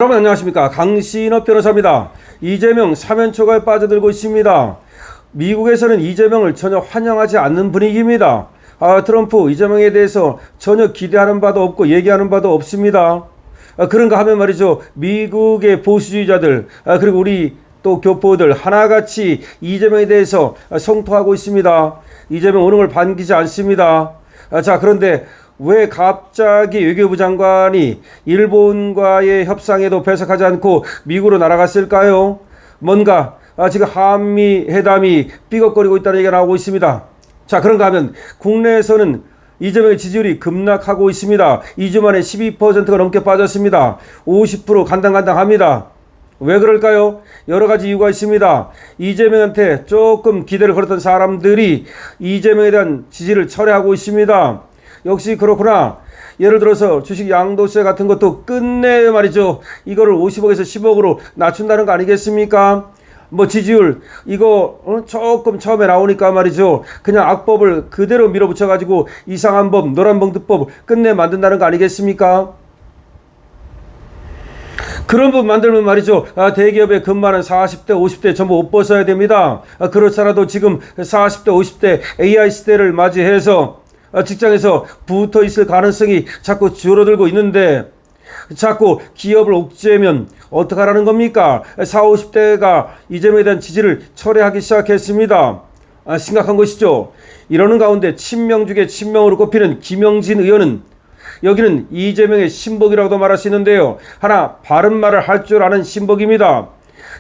여러분 안녕하십니까, 강신업 변호사입니다. 이재명 사면 초과에 빠져들고 있습니다. 미국에서는 이재명을 전혀 환영하지 않는 분위기입니다. 트럼프 이재명에 대해서 전혀 기대하는 바도 없고 얘기하는 바도 없습니다. 그런가 하면 말이죠, 미국의 보수주의자들 그리고 우리 또 교포들 하나같이 이재명에 대해서 성토하고 있습니다. 이재명 오는 걸 반기지 않습니다. 자, 그런데 왜 갑자기 외교부 장관이 일본과의 협상에도 배석하지 않고 미국으로 날아갔을까요? 뭔가 지금 한미 회담이 삐걱거리고 있다는 얘기가 나오고 있습니다. 자, 그런가 하면 국내에서는 이재명의 지지율이 급락하고 있습니다. 2주 만에 12%가 넘게 빠졌습니다. 50% 간당간당합니다. 왜 그럴까요? 여러 가지 이유가 있습니다. 이재명한테 조금 기대를 걸었던 사람들이 이재명에 대한 지지를 철회하고 있습니다. 역시 그렇구나. 예를 들어서 주식 양도세 같은 것도 끝내 말이죠, 이거를 50억에서 10억으로 낮춘다는 거 아니겠습니까? 뭐 지지율 이거 조금 처음에 나오니까 말이죠, 그냥 악법을 그대로 밀어붙여 가지고 이상한 법, 노란봉투법 끝내 만든다는 거 아니겠습니까? 그런 법 만들면 말이죠, 대기업에 근무하는 40대 50대 전부 옷 벗어야 됩니다. 그렇잖아도 지금 40대 50대 AI 시대를 맞이해서 직장에서 붙어 있을 가능성이 자꾸 줄어들고 있는데 자꾸 기업을 옥죄면 어떡하라는 겁니까? 40, 50대가 이재명에 대한 지지를 철회하기 시작했습니다. 심각한 것이죠. 이러는 가운데 친명 중에 친명으로 꼽히는 김영진 의원은 여기는 이재명의 신복이라고도 말할 수 있는데요, 하나 바른 말을 할 줄 아는 신복입니다.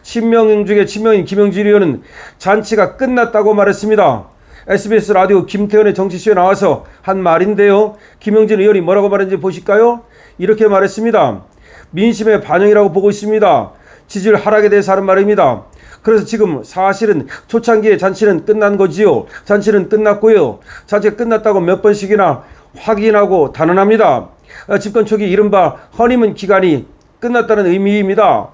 친명 중에 친명인 김영진 의원은 잔치가 끝났다고 말했습니다. SBS 라디오 김태현의 정치쇼에 나와서 한 말인데요, 김영진 의원이 뭐라고 말했는지 보실까요? 이렇게 말했습니다. 민심의 반영이라고 보고 있습니다. 지지율 하락에 대해서 하는 말입니다. 그래서 지금 사실은 초창기에 잔치는 끝난 거지요. 잔치는 끝났고요. 잔치가 끝났다고 몇 번씩이나 확인하고 단언합니다. 집권 초기 이른바 허니문 기간이 끝났다는 의미입니다.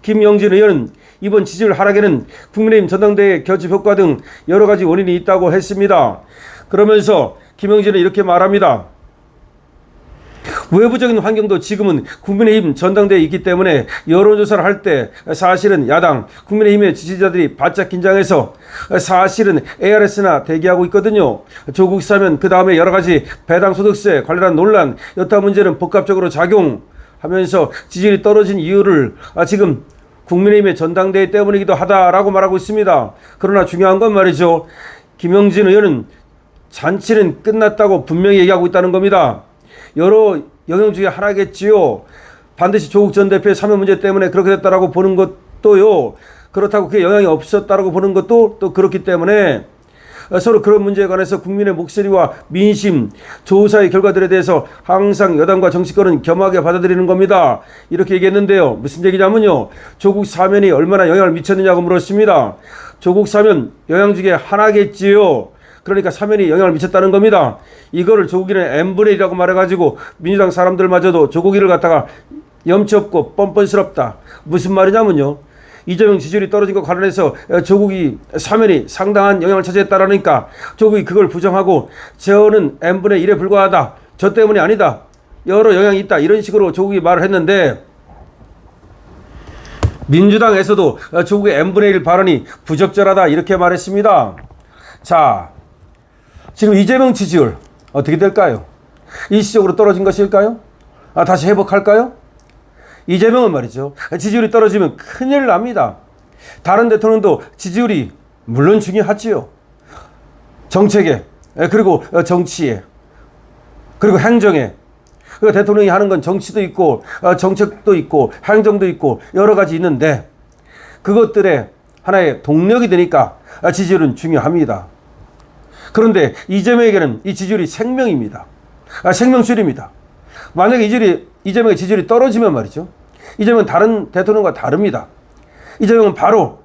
김영진 의원은 이번 지지율 하락에는 국민의힘 전당대회 결집 효과 등 여러 가지 원인이 있다고 했습니다. 그러면서 김영진은 이렇게 말합니다. 외부적인 환경도 지금은 국민의힘 전당대회에 있기 때문에 여론조사를 할 때 사실은 야당 국민의힘의 지지자들이 바짝 긴장해서 사실은 ARS나 대기하고 있거든요. 조국 사면 그 다음에 여러 가지 배당소득세 관련한 논란, 여타 문제는 복합적으로 작용하면서 지지율이 떨어진 이유를 지금 국민의힘의 전당대회 때문이기도 하다라고 말하고 있습니다. 그러나 중요한 건 말이죠, 김영진 의원은 잔치는 끝났다고 분명히 얘기하고 있다는 겁니다. 여러 영역 중에 하나겠지요. 반드시 조국 전 대표의 사면 문제 때문에 그렇게 됐다라고 보는 것도요, 그렇다고 그게 영향이 없었다라고 보는 것도 또 그렇기 때문에 서로 그런 문제에 관해서 국민의 목소리와 민심, 조사의 결과들에 대해서 항상 여당과 정치권은 겸하게 받아들이는 겁니다. 이렇게 얘기했는데요. 무슨 얘기냐면요, 조국 사면이 얼마나 영향을 미쳤느냐고 물었습니다. 조국 사면 영향 중에 하나겠지요. 그러니까 사면이 영향을 미쳤다는 겁니다. 이거를 조국이는 n분의 1이라고 말해가지고 민주당 사람들마저도 조국이를 갖다가 염치 없고 뻔뻔스럽다. 무슨 말이냐면요, 이재명 지지율이 떨어진 것 관련해서 조국이 사면이 상당한 영향을 차지했다라니까 조국이 그걸 부정하고 저는 n분의 1에 불과하다, 저 때문이 아니다, 여러 영향이 있다, 이런 식으로 조국이 말을 했는데 민주당에서도 조국의 n분의 1 발언이 부적절하다 이렇게 말했습니다. 자, 지금 이재명 지지율 어떻게 될까요? 일시적으로 떨어진 것일까요? 다시 회복할까요? 이재명은 말이죠, 지지율이 떨어지면 큰일 납니다. 다른 대통령도 지지율이 물론 중요하지요. 정책에, 그리고 정치에, 그리고 행정에. 그러니까 대통령이 하는 건 정치도 있고 정책도 있고 행정도 있고 여러 가지 있는데 그것들의 하나의 동력이 되니까 지지율은 중요합니다. 그런데 이재명에게는 이 지지율이 생명입니다. 생명줄입니다. 만약에 이재명의 지지율이 떨어지면 말이죠, 이재명은 다른 대통령과 다릅니다. 이재명은 바로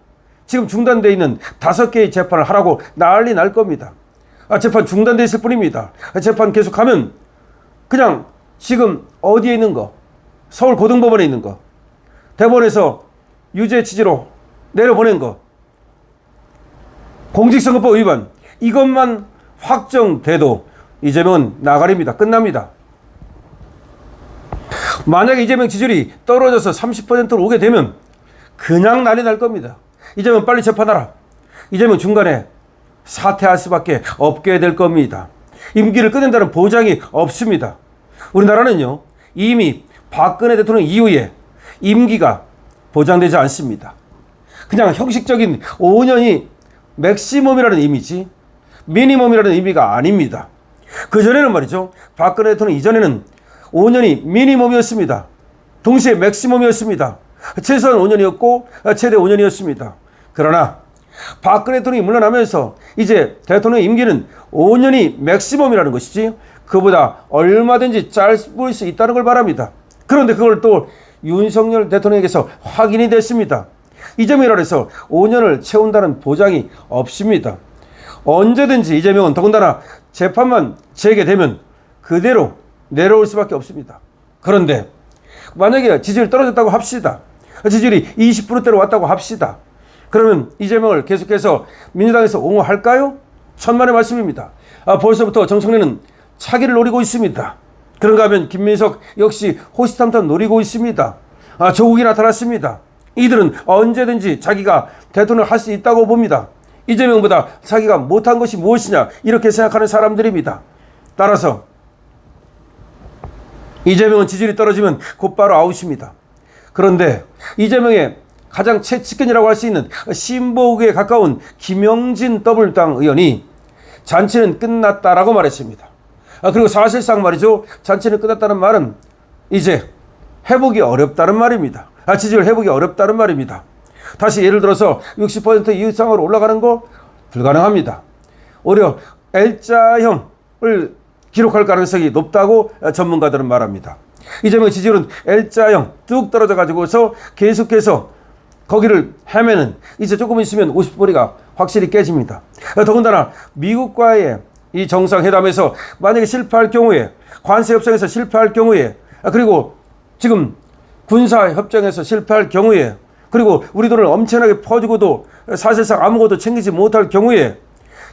지금 중단되어 있는 5개의 재판을 하라고 난리 날 겁니다. 재판 중단되어 있을 뿐입니다. 재판 계속하면 그냥 지금 어디에 있는 거, 서울고등법원에 있는 거, 대법원에서 유죄 취지로 내려보낸 거, 공직선거법 위반, 이것만 확정돼도 이재명은 나가리입니다. 끝납니다. 만약에 이재명 지지율이 떨어져서 30%로 오게 되면 그냥 난리 날 겁니다. 이재명 빨리 재판하라. 이재명 중간에 사퇴할 수밖에 없게 될 겁니다. 임기를 끝낸다는 보장이 없습니다. 우리나라는요, 이미 박근혜 대통령 이후에 임기가 보장되지 않습니다. 그냥 형식적인 5년이 맥시멈이라는 의미지 미니멈이라는 의미가 아닙니다. 그전에는 말이죠, 박근혜 대통령 이전에는 5년이 미니멈이었습니다. 동시에 맥시멈이었습니다. 최소한 5년이었고 최대 5년이었습니다. 그러나 박근혜 대통령이 물러나면서 이제 대통령 임기는 5년이 맥시멈이라는 것이지 그보다 얼마든지 짧을 수 있다는 걸 말합니다. 그런데 그걸 또 윤석열 대통령에게서 확인이 됐습니다. 이재명이라 해서 5년을 채운다는 보장이 없습니다. 언제든지 이재명은 더군다나 재판만 재개되면 그대로 내려올 수밖에 없습니다. 그런데 만약에 지지율이 떨어졌다고 합시다. 지지율이 20%대로 왔다고 합시다. 그러면 이재명을 계속해서 민주당에서 옹호할까요? 천만의 말씀입니다. 벌써부터 정청래는 차기를 노리고 있습니다. 그런가 하면 김민석 역시 호시탐탐 노리고 있습니다. 조국이 나타났습니다. 이들은 언제든지 자기가 대통령을 할 수 있다고 봅니다. 이재명보다 자기가 못한 것이 무엇이냐 이렇게 생각하는 사람들입니다. 따라서 이재명은 지지율이 떨어지면 곧바로 아웃입니다. 그런데 이재명의 가장 최측근이라고 할 수 있는 신보국에 가까운 김영진 더불당 의원이 잔치는 끝났다라고 말했습니다. 그리고 사실상 말이죠, 잔치는 끝났다는 말은 이제 회복이 어렵다는 말입니다. 지지율 회복이 어렵다는 말입니다. 다시 예를 들어서 60% 이상으로 올라가는 거 불가능합니다. 오히려 L자형을 기록할 가능성이 높다고 전문가들은 말합니다. 이재명 지지율은 L자형 뚝 떨어져 가지고서 계속해서 거기를 헤매는, 이제 조금 있으면 50%가 확실히 깨집니다. 더군다나 미국과의 이 정상회담에서 만약에 실패할 경우에, 관세 협상에서 실패할 경우에, 그리고 지금 군사 협정에서 실패할 경우에, 그리고 우리 돈을 엄청나게 퍼주고도 사실상 아무것도 챙기지 못할 경우에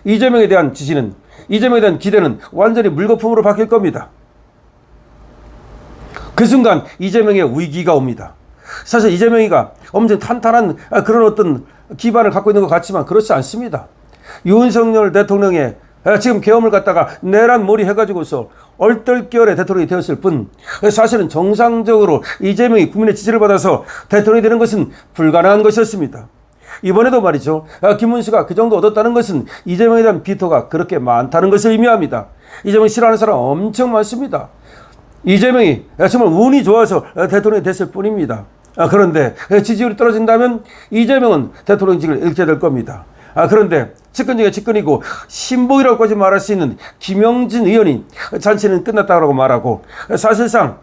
이재명에 대한 지지는, 이재명에 대한 기대는 완전히 물거품으로 바뀔 겁니다. 그 순간 이재명의 위기가 옵니다. 사실 이재명이가 엄청 탄탄한 그런 어떤 기반을 갖고 있는 것 같지만 그렇지 않습니다. 윤석열 대통령의 지금 계엄을 갖다가 내란몰이 해가지고서 얼떨결에 대통령이 되었을 뿐, 사실은 정상적으로 이재명이 국민의 지지를 받아서 대통령이 되는 것은 불가능한 것이었습니다. 이번에도 말이죠, 김문수가 그 정도 얻었다는 것은 이재명에 대한 비토가 그렇게 많다는 것을 의미합니다. 이재명 싫어하는 사람 엄청 많습니다. 이재명이 정말 운이 좋아서 대통령이 됐을 뿐입니다. 그런데 지지율이 떨어진다면 이재명은 대통령직을 잃게 될 겁니다. 그런데 측근 중에 측근이고 신복이라고까지 말할 수 있는 김영진 의원이 잔치는 끝났다고 말하고 사실상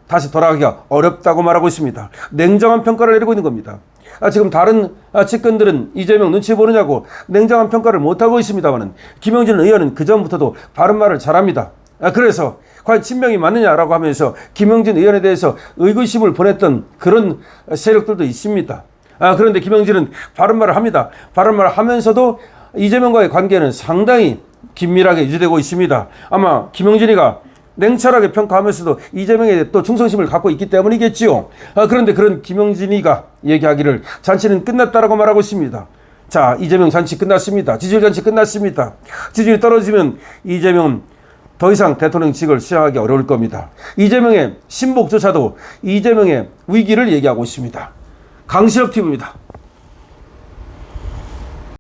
다시 돌아가기가 어렵다고 말하고 있습니다. 냉정한 평가를 내리고 있는 겁니다. 지금 다른 측근들은 이재명 눈치 보느냐고 냉정한 평가를 못하고 있습니다만 김영진 의원은 그전부터도 바른 말을 잘합니다. 그래서 과연 친명이 맞느냐라고 하면서 김영진 의원에 대해서 의구심을 보냈던 그런 세력들도 있습니다. 그런데 김영진은 바른 말을 합니다. 바른 말을 하면서도 이재명과의 관계는 상당히 긴밀하게 유지되고 있습니다. 아마 김영진이가 냉철하게 평가하면서도 이재명에 또 충성심을 갖고 있기 때문이겠지요. 그런데 그런 김영진이가 얘기하기를 잔치는 끝났다라고 말하고 있습니다. 자, 이재명 잔치 끝났습니다. 지지율 잔치 끝났습니다. 지지율이 떨어지면 이재명은 더 이상 대통령직을 수행하기 어려울 겁니다. 이재명의 신복조차도 이재명의 위기를 얘기하고 있습니다. 강시혁 TV입니다.